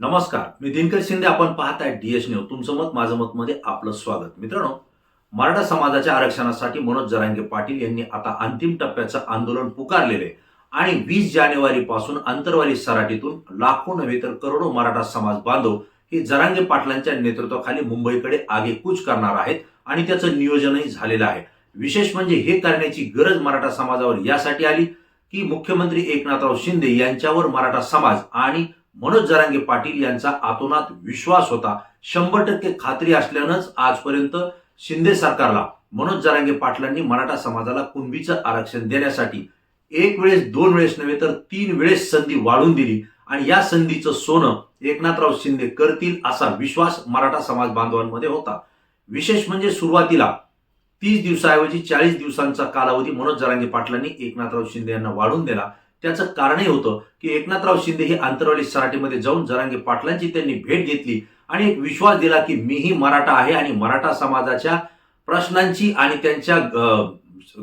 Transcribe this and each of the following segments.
नमस्कार, मी दिनकर शिंदे. आपण पाहताय डीएस न्यूज. तुमचं मत माझं मत मध्ये आपलं स्वागत. मित्रांनो, मराठा समाजाच्या आरक्षणासाठी मनोज जरांगे पाटील यांनी आता अंतिम टप्प्याचं आंदोलन पुकारलेले आणि 20 जानेवारी पासून अंतरवाली सराटीतून लाखो नव्हे तर करोडो मराठा समाज बांधव हे जरांगे पाटलांच्या नेतृत्वाखाली मुंबईकडे आगेकूच करणार आहेत आणि त्याचं नियोजनही झालेलं आहे. विशेष म्हणजे हे करण्याची गरज मराठा समाजावर यासाठी आली की मुख्यमंत्री एकनाथराव शिंदे यांच्यावर मराठा समाज आणि मनोज जरांगे पाटील यांचा आतोनात विश्वास होता. 100% खात्री असल्यानंच आजपर्यंत शिंदे सरकारला मनोज जरांगे पाटलांनी मराठा समाजाला कुणबीचं आरक्षण देण्यासाठी एक वेळेस, दोन वेळेस नव्हे तर 3 वेळेस संधी वाढून दिली आणि या संधीचं सोनं एकनाथराव शिंदे करतील असा विश्वास मराठा समाज बांधवांमध्ये होता. विशेष म्हणजे सुरुवातीला 30 दिवसाऐवजी 40 दिवसांचा कालावधी मनोज जरांगे पाटलांनी एकनाथराव शिंदे यांना वाढून दिला. त्याचं कारणही होतं की एकनाथराव शिंदे हे आंतरवाली सराटीमध्ये जाऊन जरांगे पाटलांची त्यांनी भेट घेतली आणि एक विश्वास दिला की मीही मराठा आहे आणि मराठा समाजाच्या प्रश्नांची आणि त्यांच्या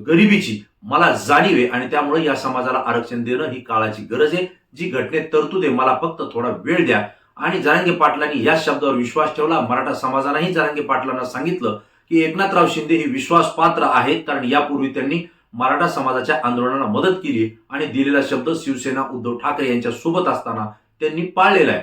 गरिबीची मला जाणीव आहे आणि त्यामुळे या समाजाला आरक्षण देणं ही काळाची गरज आहे. जी घटनेत तरतूद आहे, मला फक्त थोडा वेळ द्या. आणि जरांगे पाटलांनी या शब्दावर विश्वास ठेवला. मराठा समाजानेही जरांगे पाटलांना सांगितलं की एकनाथराव शिंदे हे विश्वासपात्र आहेत, कारण यापूर्वी त्यांनी मराठा समाजाच्या आंदोलनाला मदत केली आणि दिलेला शब्द शिवसेना उद्धव ठाकरे यांच्या सोबत असताना त्यांनी पाळलेला आहे.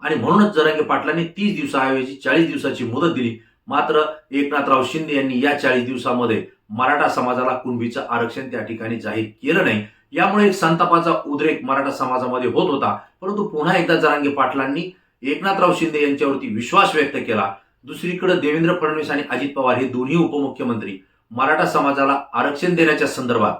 आणि म्हणूनच जरांगे पाटलांनी 30 दिवसाऐवजी 40 दिवसाची मुदत दिली. मात्र एकनाथराव शिंदे यांनी या 40 दिवसामध्ये मराठा समाजाला कुणबीचं आरक्षण त्या ठिकाणी जाहीर केलं नाही. यामुळे एक संतापाचा उद्रेक मराठा समाजामध्ये होत होता. परंतु पुन्हा एकदा जरांगे पाटलांनी एकनाथराव शिंदे यांच्यावरती विश्वास व्यक्त केला. दुसरीकडे देवेंद्र फडणवीस आणि अजित पवार हे दोन्ही उपमुख्यमंत्री मराठा समाजाला आरक्षण देण्याच्या संदर्भात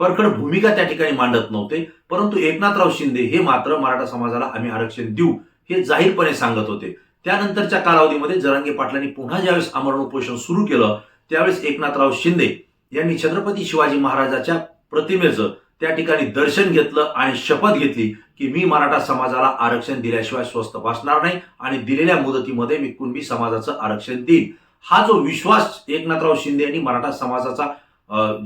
परखड भूमिका त्या ठिकाणी मांडत नव्हते. परंतु एकनाथराव शिंदे हे मात्र मराठा समाजाला आम्ही आरक्षण देऊ हे जाहीरपणे सांगत होते. त्यानंतरच्या कालावधीमध्ये जरांगे पाटलांनी पुन्हा ज्यावेळेस आमरण उपोषण सुरू केलं त्यावेळेस एकनाथराव शिंदे यांनी छत्रपती शिवाजी महाराजांच्या प्रतिमेचं त्या ठिकाणी दर्शन घेतलं आणि शपथ घेतली की मी मराठा समाजाला आरक्षण दिल्याशिवाय स्वस्थ बसणार नाही आणि दिलेल्या मुदतीमध्ये मी कुणबी समाजाचं आरक्षण देईन. हा जो विश्वास एकनाथराव शिंदे यांनी मराठा समाजाचा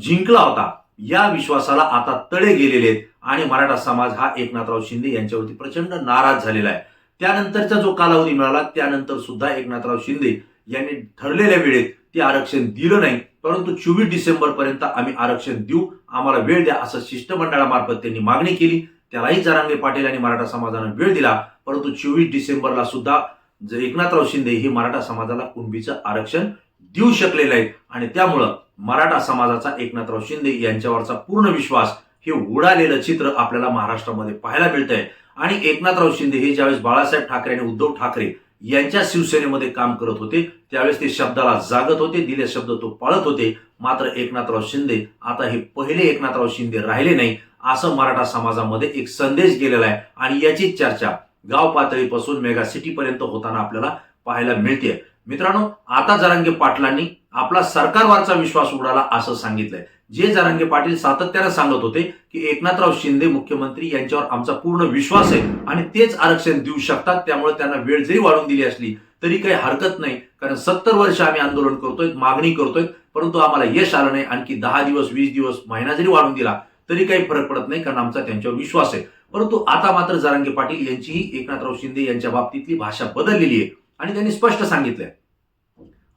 जिंकला होता, या विश्वासाला आता तडे गेलेले आहेत आणि मराठा समाज हा एकनाथराव शिंदे यांच्यावरती प्रचंड नाराज झालेला आहे. त्यानंतरचा जो कालावधी मिळाला त्यानंतर सुद्धा एकनाथराव शिंदे यांनी ठरलेल्या वेळेत ते आरक्षण दिलं नाही. परंतु 24 डिसेंबर पर्यंत आम्ही आरक्षण देऊ, आम्हाला वेळ द्या असं शिष्टमंडळामार्फत त्यांनी मागणी केली. त्यालाही जरांगे पाटील आणि मराठा समाजाने वेळ दिला. परंतु 24 डिसेंबरला सुद्धा एकनाथराव शिंदे हे मराठा समाजाला कुणबीचं आरक्षण देऊ शकलेले आहेत आणि त्यामुळं मराठा समाजाचा एकनाथराव शिंदे यांच्यावरचा पूर्ण विश्वास हे उडालेलं चित्र आपल्याला महाराष्ट्रामध्ये पाहायला मिळतंय. आणि एकनाथराव शिंदे हे ज्यावेळेस बाळासाहेब ठाकरे आणि उद्धव ठाकरे यांच्या शिवसेनेमध्ये काम करत होते त्यावेळेस ते शब्दाला जागत होते, दिले शब्द तो पाळत होते. मात्र एकनाथराव शिंदे आता हे पहिले एकनाथराव शिंदे राहिले नाही असं मराठा समाजामध्ये एक संदेश गेलेला आहे आणि याची चर्चा गाव पातळीपासून मेगा सिटी पर्यंत होताना आपल्याला पाहायला मिळते. मित्रांनो, आता जरांगे पाटलांनी आपला सरकारवरचा विश्वास उडाला असं सांगितलंय. जे जरांगे पाटील सातत्याने सांगत होते की एकनाथराव शिंदे मुख्यमंत्री यांच्यावर आमचा पूर्ण विश्वास आहे आणि तेच आरक्षण देऊ शकतात, त्यामुळे त्यांना वेळ जरी वाढून दिली असली तरी काही हरकत नाही, कारण 70 वर्ष आम्ही आंदोलन करतोय, मागणी करतोय, परंतु आम्हाला यश आलं नाही. आणखी 10 दिवस, 20 दिवस, महिना जरी वाढून दिला तरी काही फरक पडत नाही, कारण आमचा त्यांच्यावर विश्वास आहे. परंतु आता मात्र जरांगे पाटील यांचीही एकनाथराव शिंदे यांच्या बाबतीतली भाषा बदललेली आहे आणि त्यांनी स्पष्ट सांगितलंय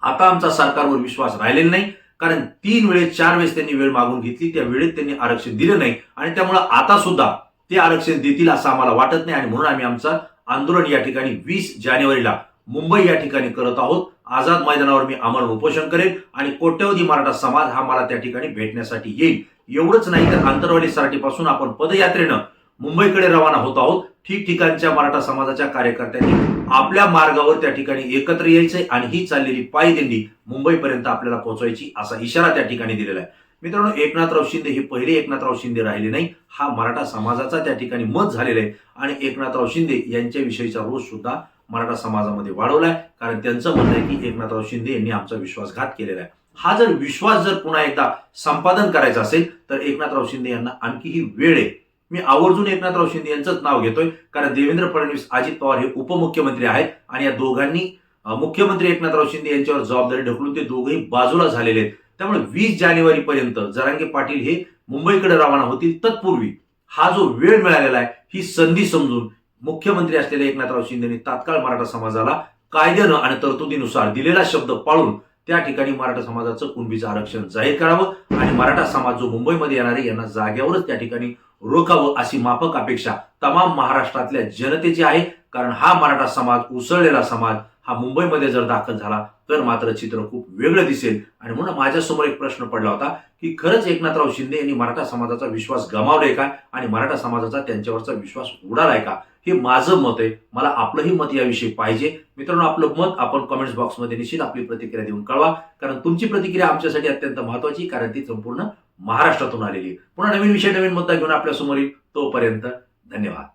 आता आमचा सरकारवर विश्वास राहिलेला नाही, कारण 3 वेळेस 4 वेळेस त्यांनी वेळ मागून घेतली, त्या वेळेत त्यांनी आरक्षण दिलं नाही आणि त्यामुळे आता सुद्धा ते आरक्षण देतील असं आम्हाला वाटत नाही. आणि म्हणून आम्ही आमचं आंदोलन या ठिकाणी 20 जानेवारीला मुंबई या ठिकाणी करत आहोत. आझाद मैदानावर मी आमरण उपोषण करेन आणि कोट्यवधी मराठा समाज हा मला त्या ठिकाणी भेटण्यासाठी येईल. एवढंच नाही तर आंतरवाली सराटीपासून आपण पदयात्रेनं मुंबईकडे रवाना होत आहोत. ठिकठिकाणच्या मराठा समाजाच्या कार्यकर्त्यांनी आपल्या मार्गावर त्या ठिकाणी एकत्र यायचंय आणि ही चाललेली पायदिंडी मुंबईपर्यंत आपल्याला पोहोचवायची असा इशारा त्या ठिकाणी दिलेला आहे. मित्रांनो, एकनाथराव शिंदे हे पहिले एकनाथराव शिंदे राहिले नाही, हा मराठा समाजाचा त्या ठिकाणी मत झालेला आहे आणि एकनाथराव शिंदे यांच्याविषयीचा रोष सुद्धा मराठा समाजामध्ये वाढवलाय, कारण त्यांचं म्हणणं आहे की एकनाथराव शिंदे यांनी आमचा विश्वासघात केलेला आहे. हा जर विश्वास पुन्हा एकदा संपादन करायचा असेल तर एकनाथराव शिंदे यांना आणखी ही वेळ आहे. मी आवर्जून एकनाथराव शिंदे यांचंच नाव घेतोय, कारण देवेंद्र फडणवीस, अजित पवार हे उपमुख्यमंत्री आहेत आणि या दोघांनी मुख्यमंत्री एकनाथराव शिंदे यांच्यावर जबाबदारी ढकलून ते दोघेही बाजूला झालेले आहेत. त्यामुळे 20 जानेवारी पर्यंत जरांगे पाटील हे मुंबईकडे रवाना होतील. तत्पूर्वी हा जो वेळ मिळालेला आहे ही संधी समजून मुख्यमंत्री असलेल्या एकनाथराव शिंदेनी तात्काळ मराठा समाजाला कायद्यानं आणि तरतुदीनुसार दिलेला शब्द पाळून त्या ठिकाणी मराठा समाजाचं कुणबीचं आरक्षण जाहीर करावं आणि मराठा समाज जो मुंबईमध्ये येणारे यांना जागेवरच त्या ठिकाणी रोखावं अशी माफक अपेक्षा तमाम महाराष्ट्रातल्या जनतेची आहे. कारण हा मराठा समाज, उसळलेला समाज हा मुंबईमध्ये जर दाखल झाला तर मात्र चित्र खूप वेगळं दिसेल. आणि म्हणून माझ्यासमोर एक प्रश्न पडला होता की खरंच एकनाथराव शिंदे यांनी मराठा समाजाचा विश्वास गमावलाय का आणि मराठा समाजाचा त्यांच्यावरचा विश्वास उडालाय का, हे माझं मत आहे. मला आपलंही मत याविषयी पाहिजे. मित्रांनो, आपलं मत आपण कमेंट्स बॉक्समध्ये निश्चित आपली प्रतिक्रिया देऊन कळवा. कारण तुमची प्रतिक्रिया आमच्यासाठी अत्यंत महत्वाची, कारण ती संपूर्ण महाराष्ट्रातून आलेली. पुन्हा नवीन विषय, नवीन मुद्दा घेऊन आपल्या समोर येईल. तोपर्यंत धन्यवाद.